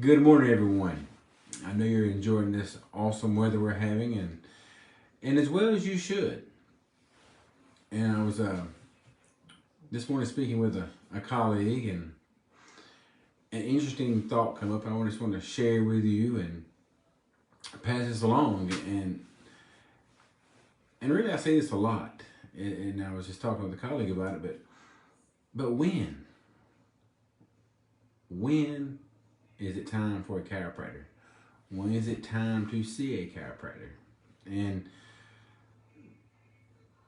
Good morning, everyone. I know you're enjoying this awesome weather we're having, and as well as you should. And I was this morning speaking with a colleague, and an interesting thought come up. I just want to share with you and pass this along. And really, I say this a lot, and I was just talking with a colleague about it. But when is it time for a chiropractor? When is it time to see a chiropractor? And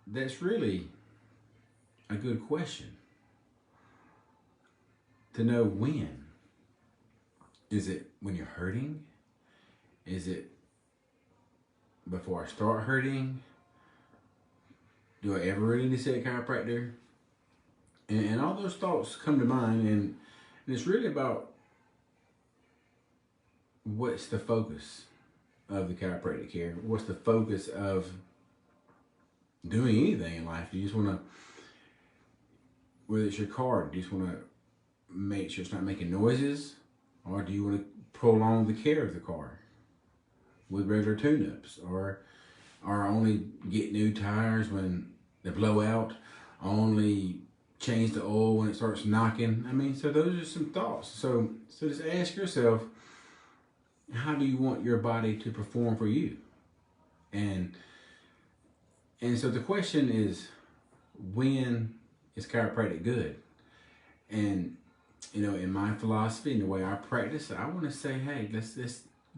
that's really a good question to know when. Is it when you're hurting? Is it before I start hurting? Do I ever really need to see a chiropractor? And all those thoughts come to mind, and it's really about what's the focus of the chiropractic care? What's the focus of doing anything in life? Do you just want to, whether it's your car, do you just want to make sure it's not making noises? Or do you want to prolong the care of the car with regular tune-ups? Or only get new tires when they blow out? Only change the oil when it starts knocking? I mean, so those are some thoughts. So just ask yourself, how do you want your body to perform for you? And so the question is, when is chiropractic good? And in my philosophy and the way I practice, I want to say, hey, let's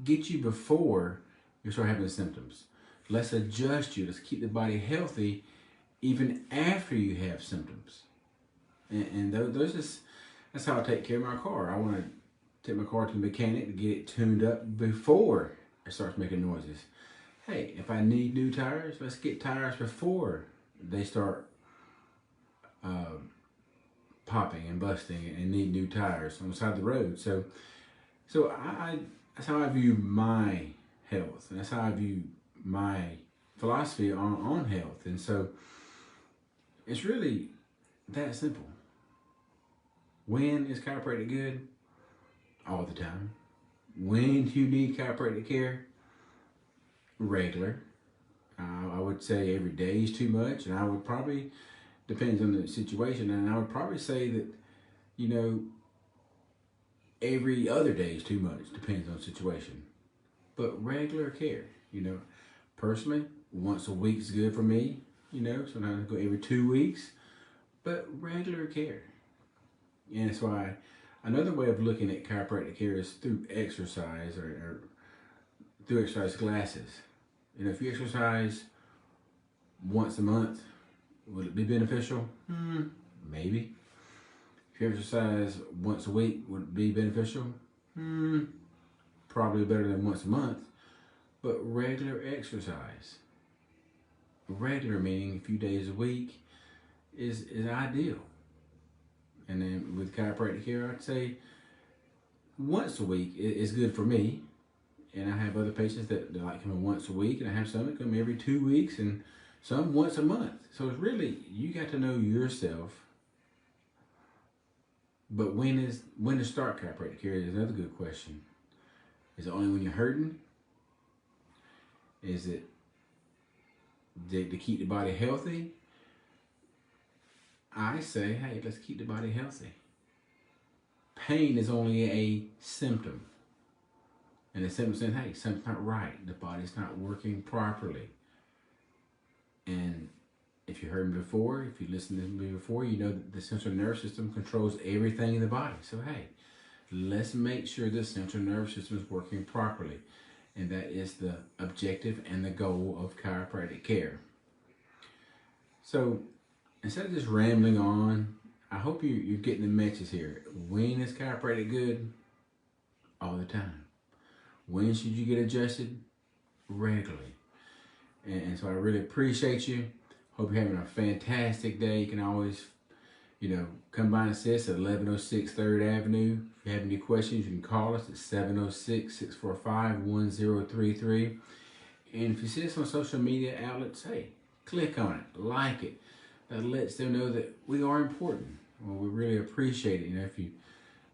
get you before you start having symptoms. Let's adjust you. Let's keep the body healthy even after you have symptoms. And that's how I take care of my car. I want to take my car to the mechanic to get it tuned up before it starts making noises. Hey, if I need new tires, let's get tires before they start popping and busting and need new tires on the side of the road. So that's how I view my health, and that's how I view my philosophy on health. And so it's really that simple. When is chiropractic good? All the time. When do you need chiropractic care? Regular. I would say every day is too much, and I would probably, depends on the situation, and I would probably say that, every other day is too much, depends on the situation. But regular care, personally, once a week is good for me, sometimes I go every 2 weeks, but regular care. And that's why another way of looking at chiropractic care is through exercise or through exercise classes. If you exercise once a month, would it be beneficial? Maybe. If you exercise once a week, would it be beneficial? Probably better than once a month. But regular exercise, regular meaning a few days a week, is ideal. And then with chiropractic care, I'd say once a week is good for me. And I have other patients that like coming once a week, and I have some that come every 2 weeks, and some once a month. So it's really, you got to know yourself. But when to start chiropractic care is another good question. Is it only when you're hurting? Is it to keep the body healthy? I say, hey, let's keep the body healthy. Pain is only a symptom. And the symptom saying, hey, something's not right. The body's not working properly. And if you heard me before, if you listened to me before, you know that the central nervous system controls everything in the body. So, hey, let's make sure the central nervous system is working properly. And that is the objective and the goal of chiropractic care. So, instead of just rambling on, I hope you're getting the message here. When is chiropractic good? All the time. When should you get adjusted? Regularly. And so I really appreciate you. Hope you're having a fantastic day. You can always, come by and see us at 1106 3rd Avenue. If you have any questions, you can call us at 706-645-1033. And if you see us on social media outlets, hey, click on it, like it. That lets them know that we are important. Well, we really appreciate it. If you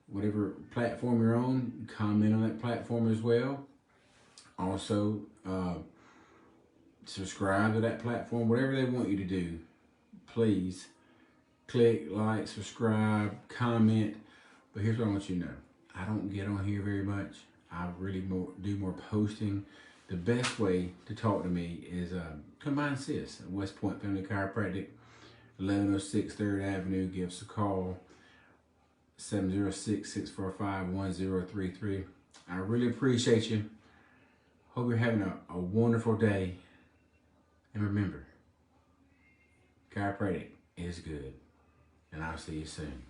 whatever platform you're on, comment on that platform as well. Also, subscribe to that platform. Whatever they want you to do, please click, like, subscribe, comment. But here's what I want you to know. I don't get on here very much. I really do more posting. The best way to talk to me is come by and see us at West Point Family Chiropractic, 1106 3rd Avenue. Give us a call, 706-645-1033. I really appreciate you. Hope you're having a wonderful day. And remember, chiropractic is good. And I'll see you soon.